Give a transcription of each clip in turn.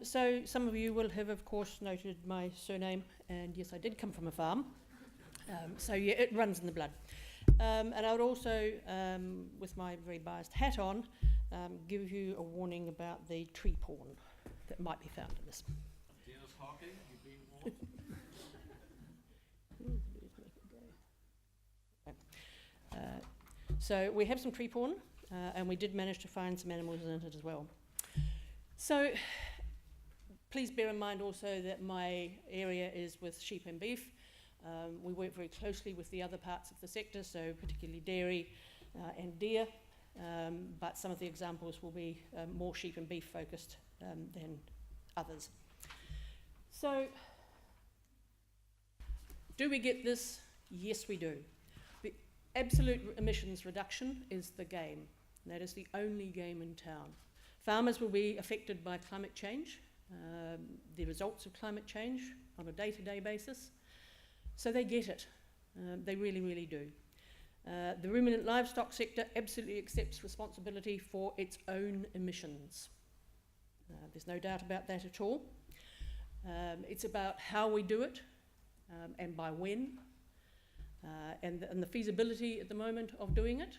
So some of you will have, of course, noted my surname, and yes, I did come from a farm. So yeah, it runs in the blood. And I would also, with my very biased hat on, give you a warning about the tree porn that might be found in this. Dennis Hawking, you've been warned. So we have some tree porn, and we did manage to find some animals in it as well. So please bear in mind also that my area is with sheep and beef. We work very closely with the other parts of the sector, so particularly dairy and deer, but some of the examples will be more sheep and beef focused than others. So, do we get this? Yes, we do. The absolute emissions reduction is the game. That is the only game in town. Farmers will be affected by climate change, the results of climate change on a day-to-day basis. So they get it. They really, really do. The ruminant livestock sector absolutely accepts responsibility for its own emissions. There's no doubt about that at all. It's about how we do it and by when, and the feasibility at the moment of doing it,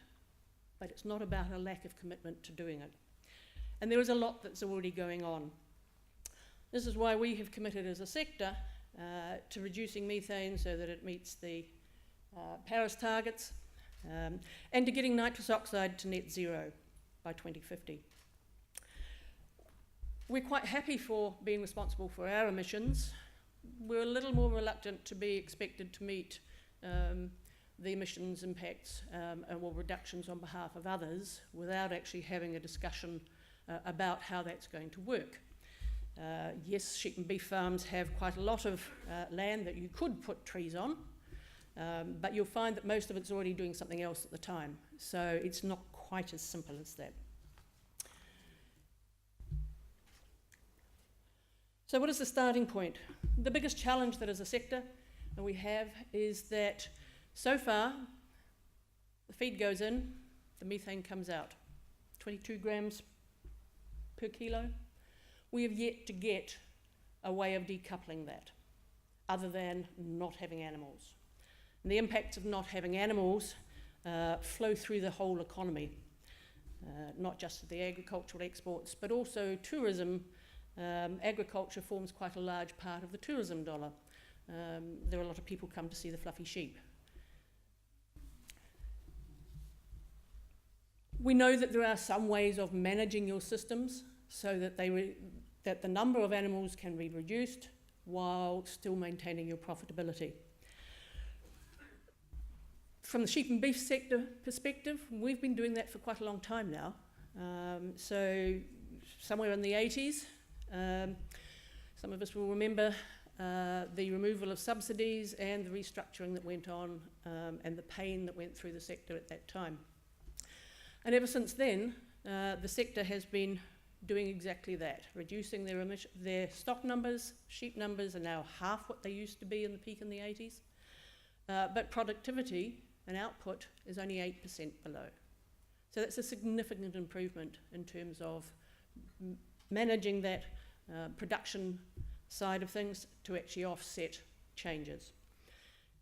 but it's not about a lack of commitment to doing it. And there is a lot that's already going on. This is why we have committed as a sector to reducing methane so that it meets the Paris targets, and to getting nitrous oxide to net zero by 2050. We're quite happy for being responsible for our emissions. We're a little more reluctant to be expected to meet the emissions impacts or reductions on behalf of others without actually having a discussion about how that's going to work. Yes, sheep and beef farms have quite a lot of land that you could put trees on, but you'll find that most of it's already doing something else at the time. So it's not quite as simple as that. So what is the starting point? The biggest challenge that as a sector that we have is that so far the feed goes in, the methane comes out, 22 grams per kilo. We have yet to get a way of decoupling that other than not having animals. And the impacts of not having animals flow through the whole economy, not just the agricultural exports, but also tourism. Agriculture forms quite a large part of the tourism dollar. There are a lot of people come to see the fluffy sheep. We know that there are some ways of managing your systems so that that the number of animals can be reduced while still maintaining your profitability. From the sheep and beef sector perspective, we've been doing that for quite a long time now. So somewhere in the 80s, some of us will remember the removal of subsidies and the restructuring that went on and the pain that went through the sector at that time. And ever since then, the sector has been doing exactly that, reducing their stock numbers. Sheep numbers are now half what they used to be in the peak in the 80s. But productivity and output is only 8% below. So that's a significant improvement in terms of managing that production side of things to actually offset changes.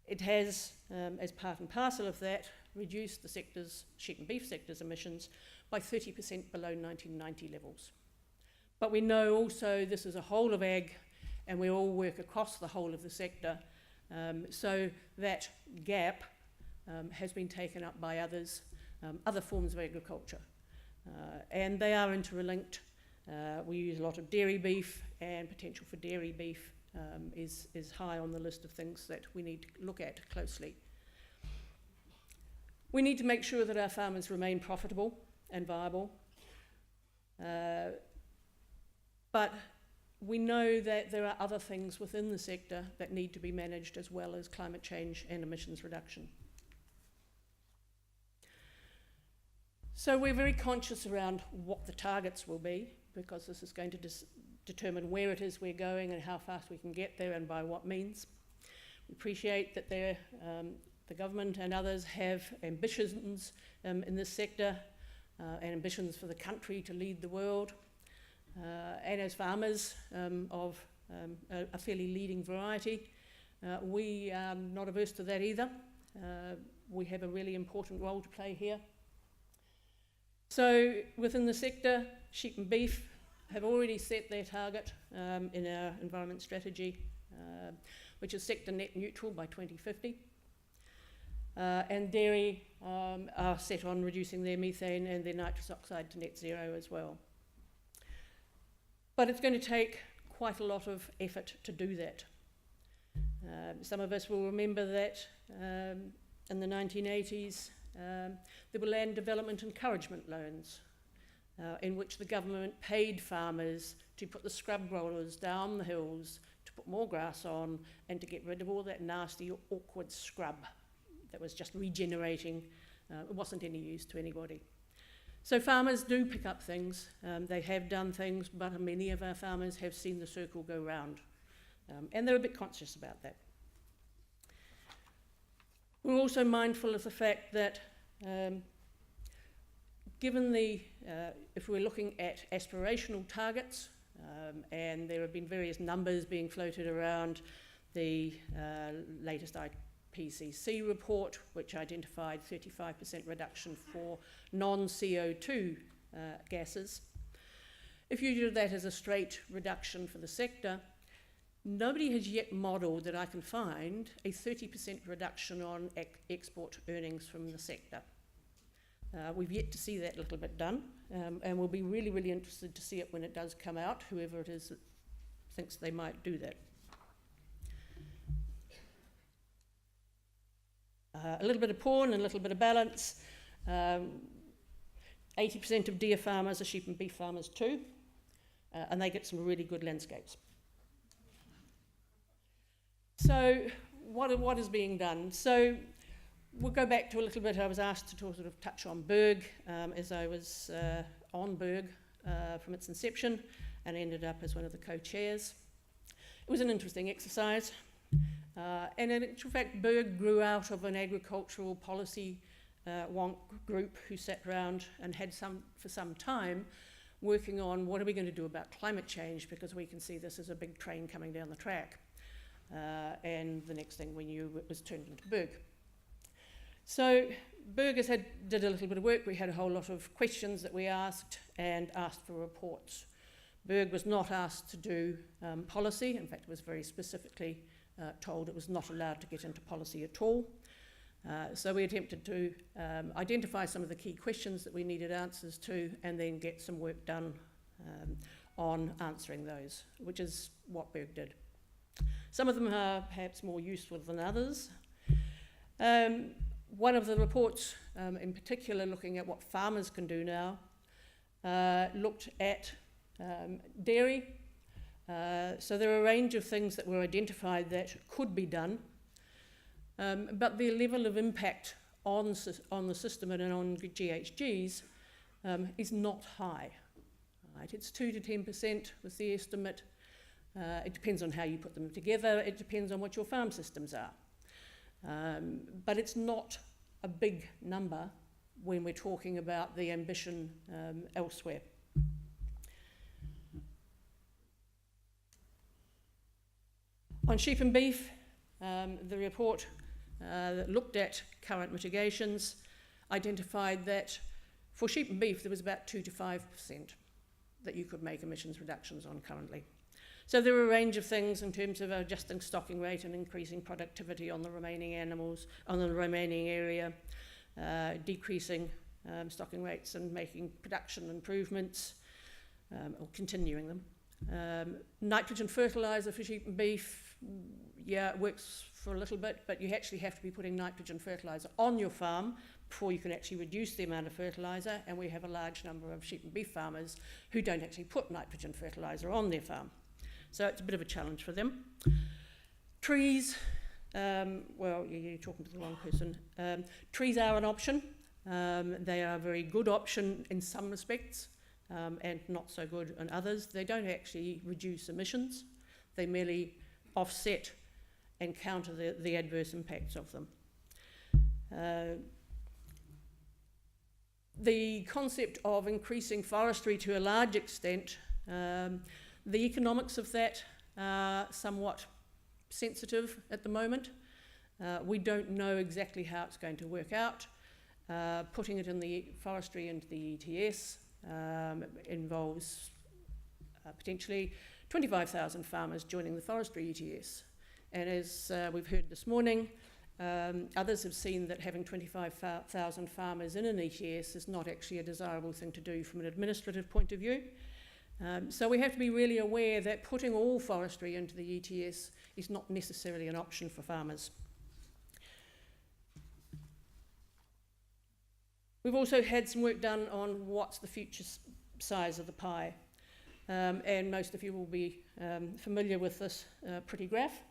It has, as part and parcel of that, reduced the sector's, sheep and beef sector's emissions by 30% below 1990 levels. But we know also this is a whole of ag, and we all work across the whole of the sector, so that gap has been taken up by others, other forms of agriculture. And they are interlinked. We use a lot of dairy beef, and potential for dairy beef is high on the list of things that we need to look at closely. We need to make sure that our farmers remain profitable and viable. But we know that there are other things within the sector that need to be managed as well as climate change and emissions reduction. So we're very conscious around what the targets will be, because this is going to determine where it is we're going and how fast we can get there and by what means. We appreciate that the government and others have ambitions in this sector and ambitions for the country to lead the world. and as farmers of a fairly leading variety, we are not averse to that either. We have a really important role to play here. So within the sector, sheep and beef have already set their target in our environment strategy, which is sector net neutral by 2050. And dairy are set on reducing their methane and their nitrous oxide to net zero as well. But it's going to take quite a lot of effort to do that. Some of us will remember that in the 1980s, there were land development encouragement loans in which the government paid farmers to put the scrub rollers down the hills, to put more grass on, and to get rid of all that nasty, awkward scrub that was just regenerating. It wasn't any use to anybody. So farmers do pick up things. They have done things, but many of our farmers have seen the circle go round. And they're a bit conscious about that. We're also mindful of the fact that given the, if we're looking at aspirational targets, and there have been various numbers being floated around, the latest IPCC report, which identified 35% reduction for non-CO2 gases. If you do that as a straight reduction for the sector, nobody has yet modelled that I can find a 30% reduction on export earnings from the sector. We've yet to see that little bit done, and we'll be really, really interested to see it when it does come out, whoever it is that thinks they might do that. A little bit of porn and a little bit of balance. 80% of deer farmers are sheep and beef farmers too, and they get some really good landscapes. So what is being done? So we'll go back to a little bit. I was asked to sort of touch on Berg as I was on Berg from its inception and ended up as one of the co-chairs. It was an interesting exercise. And in actual fact, Berg grew out of an agricultural policy wonk group who sat around and had for some time working on what are we going to do about climate change, because we can see this as a big train coming down the track. And the next thing we knew, it was turned into Berg. So Berg did a little bit of work. We had a whole lot of questions that we asked and asked for reports. Berg was not asked to do policy. In fact, it was very specifically told it was not allowed to get into policy at all. So we attempted to identify some of the key questions that we needed answers to, and then get some work done on answering those, which is what Berg did. Some of them are perhaps more useful than others. One of the reports, in particular, looking at what farmers can do now, looked at dairy. So there are a range of things that were identified that could be done, but the level of impact on the system and on GHGs is not high. Right? It's 2 to 10% was the estimate. It depends on how you put them together. It depends on what your farm systems are. But it's not a big number when we're talking about the ambition elsewhere. On sheep and beef, the report that looked at current mitigations identified that for sheep and beef there was about 2 to 5% that you could make emissions reductions on currently. So there are a range of things in terms of adjusting stocking rate and increasing productivity on the remaining animals, on the remaining area, decreasing stocking rates and making production improvements, or continuing them. Nitrogen fertiliser for sheep and beef, yeah, it works for a little bit, but you actually have to be putting nitrogen fertiliser on your farm before you can actually reduce the amount of fertiliser, and we have a large number of sheep and beef farmers who don't actually put nitrogen fertiliser on their farm. So it's a bit of a challenge for them. Trees, well, you're talking to the wrong person. Trees are an option. They are a very good option in some respects, and not so good in others. They don't actually reduce emissions. They merely offset and counter the adverse impacts of them. The concept of increasing forestry to a large extent The economics of that are somewhat sensitive at the moment. We don't know exactly how it's going to work out. Putting it in the forestry into the ETS involves potentially 25,000 farmers joining the forestry ETS. And as we've heard this morning, others have seen that having 25,000 farmers in an ETS is not actually a desirable thing to do from an administrative point of view. So we have to be really aware that putting all forestry into the ETS is not necessarily an option for farmers. We've also had some work done on what's the future size of the pie. And most of you will be familiar with this pretty graph.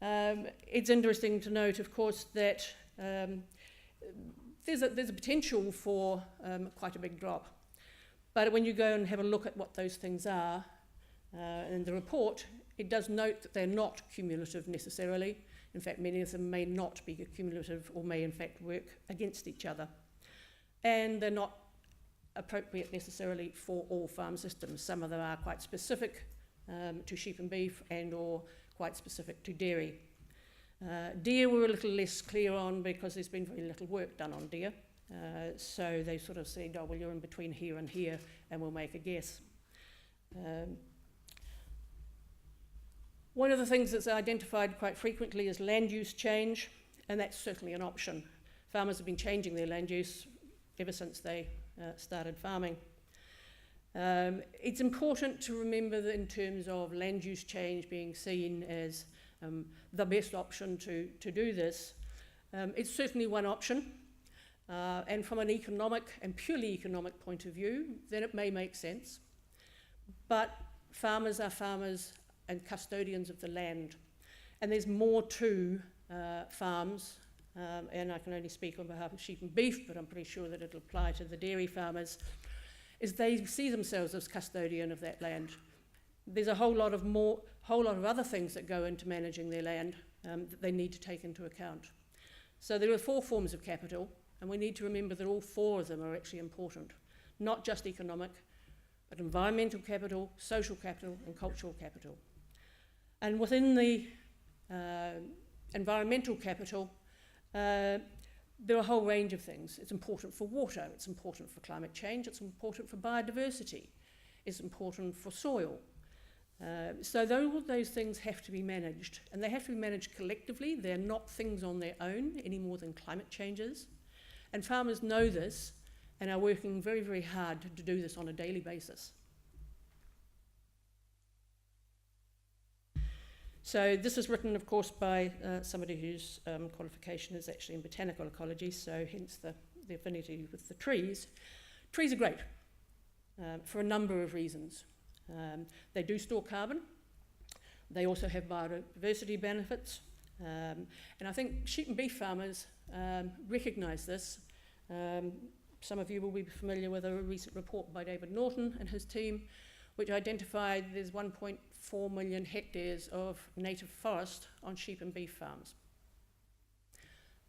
It's interesting to note, of course, that there's a potential for quite a big drop. But when you go and have a look at what those things are in the report, it does note that they're not cumulative necessarily. In fact, many of them may not be cumulative or may in fact work against each other. And they're not appropriate necessarily for all farm systems. Some of them are quite specific to sheep and beef and or quite specific to dairy. Deer we're a little less clear on because there's been very little work done on deer. So they sort of said, oh, well, you're in between here and here, and we'll make a guess. One of the things that's identified quite frequently is land use change, and that's certainly an option. Farmers have been changing their land use ever since they started farming. It's important to remember that in terms of land use change being seen as the best option to do this, it's certainly one option. And from an economic and purely economic point of view, then it may make sense. But farmers are farmers and custodians of the land. And there's more to farms, and I can only speak on behalf of sheep and beef, but I'm pretty sure that it'll apply to the dairy farmers, is they see themselves as custodian of that land. There's a whole lot of other things that go into managing their land that they need to take into account. So there are 4 forms of capital, and we need to remember that all 4 of them are actually important. Not just economic, but environmental capital, social capital, and cultural capital. And within the environmental capital, there are a whole range of things. It's important for water, it's important for climate change, it's important for biodiversity, it's important for soil. So all those things have to be managed, and they have to be managed collectively. They're not things on their own any more than climate change is. And farmers know this and are working very, very hard to do this on a daily basis. So this is written, of course, by somebody whose qualification is actually in botanical ecology, so hence the affinity with the trees. Trees are great for a number of reasons. They do store carbon. They also have biodiversity benefits. And I think sheep and beef farmers recognise this. Some of you will be familiar with a recent report by David Norton and his team, which identified there's 1.4 million hectares of native forest on sheep and beef farms,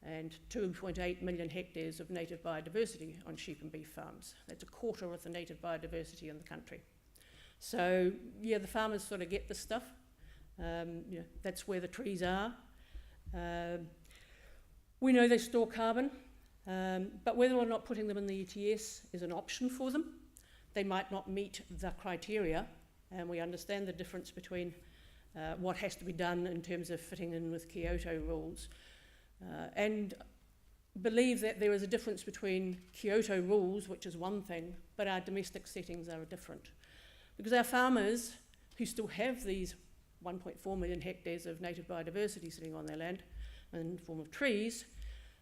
and 2.8 million hectares of native biodiversity on sheep and beef farms. That's a quarter of the native biodiversity in the country. So, yeah, the farmers sort of get this stuff. That's where the trees are. We know they store carbon, but whether or not putting them in the ETS is an option for them. They might not meet the criteria, and we understand the difference between what has to be done in terms of fitting in with Kyoto rules, and believe that there is a difference between Kyoto rules, which is one thing, but our domestic settings are different. Because our farmers, who still have these 1.4 million hectares of native biodiversity sitting on their land in the form of trees,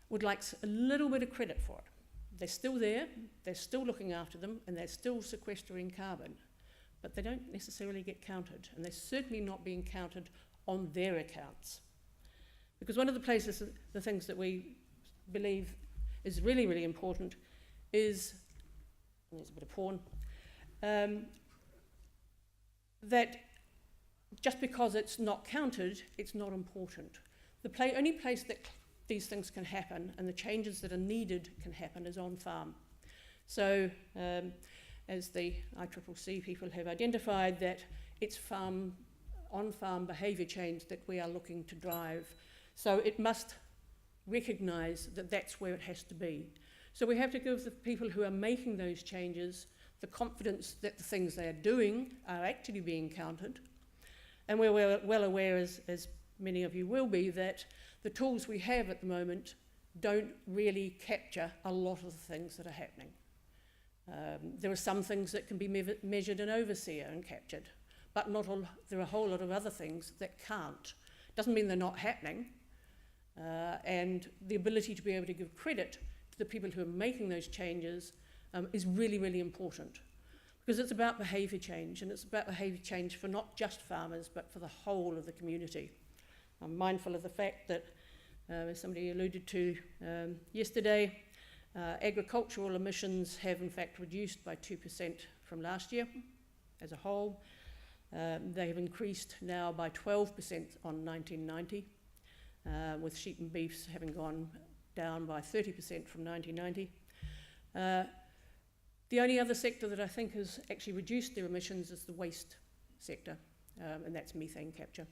would like a little bit of credit for it. They're still there, they're still looking after them, and they're still sequestering carbon. But they don't necessarily get counted, and they're certainly not being counted on their accounts. Because one of the things that we believe is really, really important is, and there's a bit of porn, that just because it's not counted, it's not important. The only place that these things can happen and the changes that are needed can happen is on farm. So as the ICCC people have identified, that it's on-farm behaviour change that we are looking to drive. So it must recognise that that's where it has to be. So we have to give the people who are making those changes the confidence that the things they are doing are actually being counted. And we're well aware, as many of you will be, that the tools we have at the moment don't really capture a lot of the things that are happening. There are some things that can be measured in overseer and captured, but there are a whole lot of other things that can't. Doesn't mean they're not happening. And the ability to be able to give credit to the people who are making those changes is really, really important. Because it's about behaviour change, and it's about behaviour change for not just farmers, but for the whole of the community. I'm mindful of the fact that, as somebody alluded to yesterday, agricultural emissions have in fact reduced by 2% from last year as a whole. They have increased now by 12% on 1990, with sheep and beef having gone down by 30% from 1990. The only other sector that I think has actually reduced their emissions is the waste sector, and that's methane capture.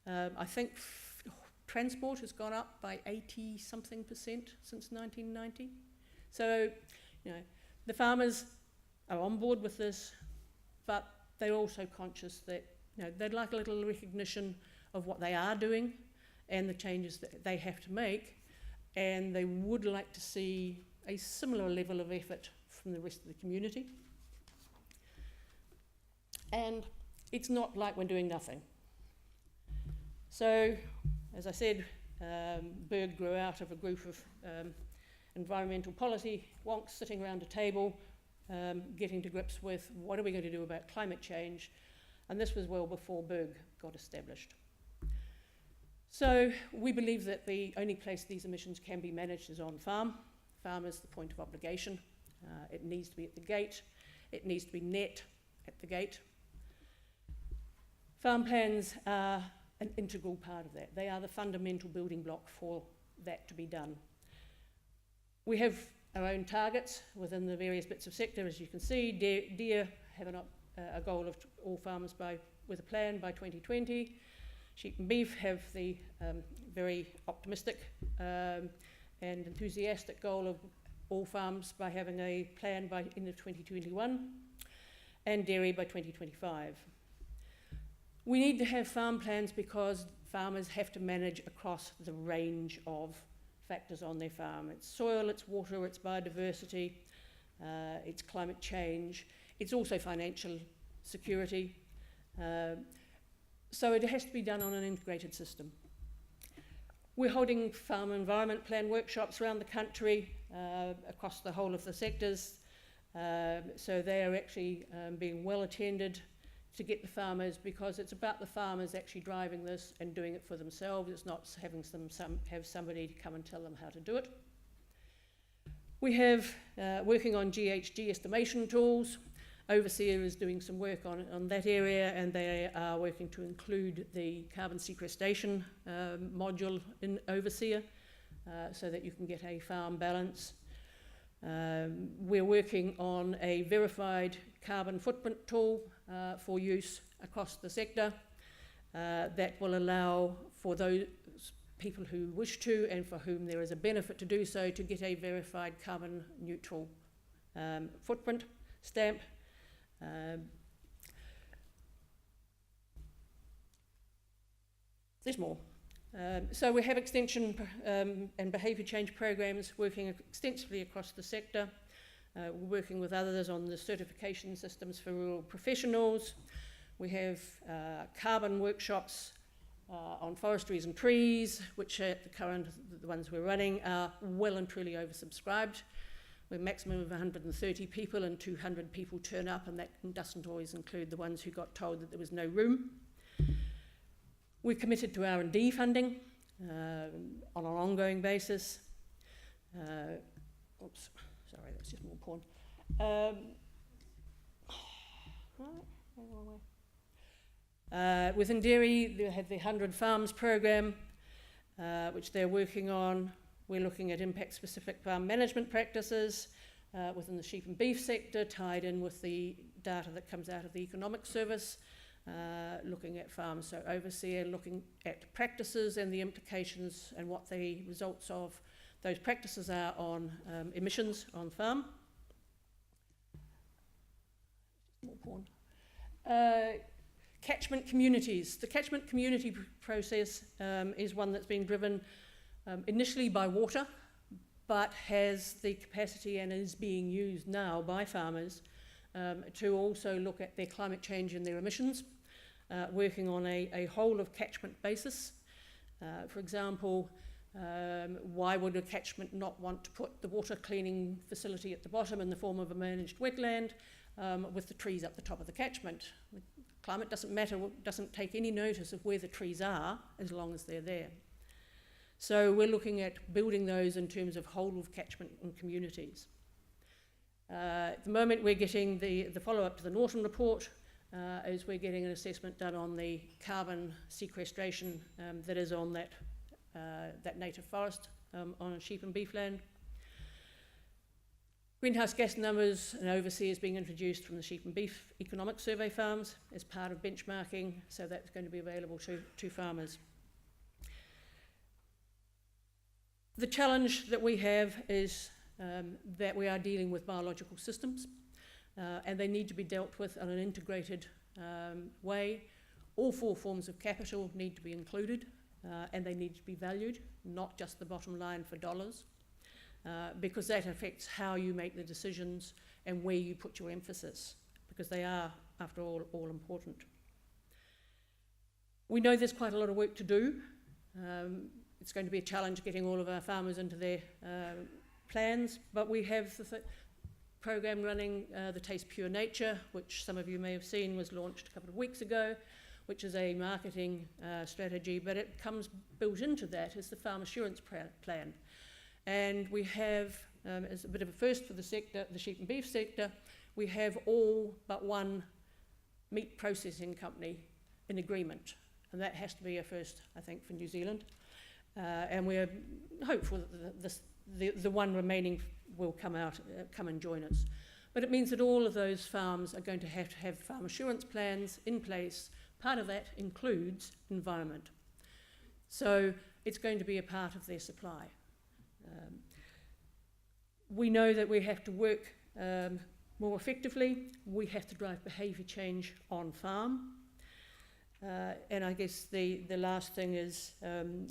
I think transport has gone up by 80-something% since 1990. So, the farmers are on board with this, but they're also conscious that, they'd like a little recognition of what they are doing and the changes that they have to make, and they would like to see a similar level of effort from the rest of the community. And it's not like we're doing nothing. So, as I said, Berg grew out of a group of environmental policy wonks sitting around a table, getting to grips with what are we going to do about climate change, and this was well before Berg got established. So we believe that the only place these emissions can be managed is on farm. Farm is the point of obligation. It needs to be at the gate. It needs to be net at the gate. Farm plans are an integral part of that. They are the fundamental building block for that to be done. We have our own targets within the various bits of sector, as you can see. Deer have a goal of all farmers with a plan by 2020. Sheep and beef have the very optimistic and enthusiastic goal of all farms by having a plan by end of 2021, and dairy by 2025. We need to have farm plans because farmers have to manage across the range of factors on their farm. It's soil, it's water, it's biodiversity, it's climate change, it's also financial security. So it has to be done on an integrated system. We're holding farm environment plan workshops around the country, across the whole of the sectors. So they are actually being well attended to get the farmers, because it's about the farmers actually driving this and doing it for themselves. It's not having have somebody to come and tell them how to do it. We have working on GHG estimation tools. Overseer is doing some work on that area, and they are working to include the carbon sequestration module in Overseer so that you can get a farm balance. We're working on a verified carbon footprint tool for use across the sector that will allow for those people who wish to, and for whom there is a benefit to do so, to get a verified carbon neutral footprint stamp. There's more. So we have extension and behaviour change programs working extensively across the sector. We're working with others on the certification systems for rural professionals. We have carbon workshops on forestries and trees, which at the current, the ones we're running, are well and truly oversubscribed. We're a maximum of 130 people, and 200 people turn up, and that doesn't always include the ones who got told that there was no room. We're committed to R&D funding on an ongoing basis. Oops, sorry, that's just more porn. Within dairy, they have the 100 Farms program, which they're working on. We're looking at impact-specific farm management practices. within the sheep and beef sector, tied in with the data that comes out of the economic service, looking at farms. So overseer looking at practices and the implications and what the results of those practices are on emissions on farm. More porn. Catchment communities. The catchment community process is one that's been driven initially by water, but has the capacity and is being used now by farmers to also look at their climate change and their emissions, working on a whole of catchment basis. For example, why would a catchment not want to put the water cleaning facility at the bottom in the form of a managed wetland with the trees up the top of the catchment? Climate doesn't matter, doesn't take any notice of where the trees are as long as they're there. So we're looking at building those in terms of whole of catchment and communities. At the moment we're getting the follow-up to the Norton report, as we're getting an assessment done on the carbon sequestration that is on that native forest on sheep and beef land. Greenhouse gas numbers and overseers being introduced from the sheep and beef economic survey farms as part of benchmarking, so that's going to be available to farmers. The challenge that we have is that we are dealing with biological systems and they need to be dealt with in an integrated way. All four forms of capital need to be included and they need to be valued, not just the bottom line for dollars. Because that affects how you make the decisions and where you put your emphasis, because they are, after all important. We know there's quite a lot of work to do. It's going to be a challenge getting all of our farmers into their plans, but we have the program running, the Taste Pure Nature, which some of you may have seen was launched a couple of weeks ago, which is a marketing strategy, but it comes built into that as the farm assurance plan. And we have, as a bit of a first for the sector, the sheep and beef sector, we have all but one meat processing company in agreement. And that has to be a first, I think, for New Zealand. And we're hopeful that the one remaining will come and join us. But it means that all of those farms are going to have farm assurance plans in place. Part of that includes environment. So it's going to be a part of their supply. We know that we have to work more effectively. We have to drive behaviour change on farm. And I guess the last thing is,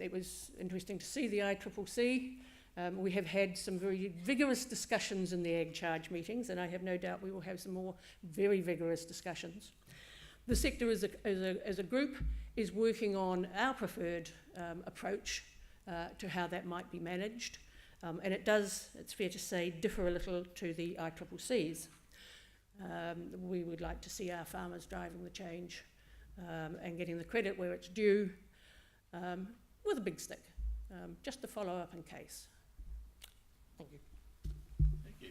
it was interesting to see the ICCC. We have had some very vigorous discussions in the Ag Charge meetings, and I have no doubt we will have some more very vigorous discussions. The sector as a group is working on our preferred approach to how that might be managed. And it does, it's fair to say, differ a little to the ICCC's. We would like to see our farmers driving the change and getting the credit where it's due with a big stick, just to follow up in case. Thank you. Thank you.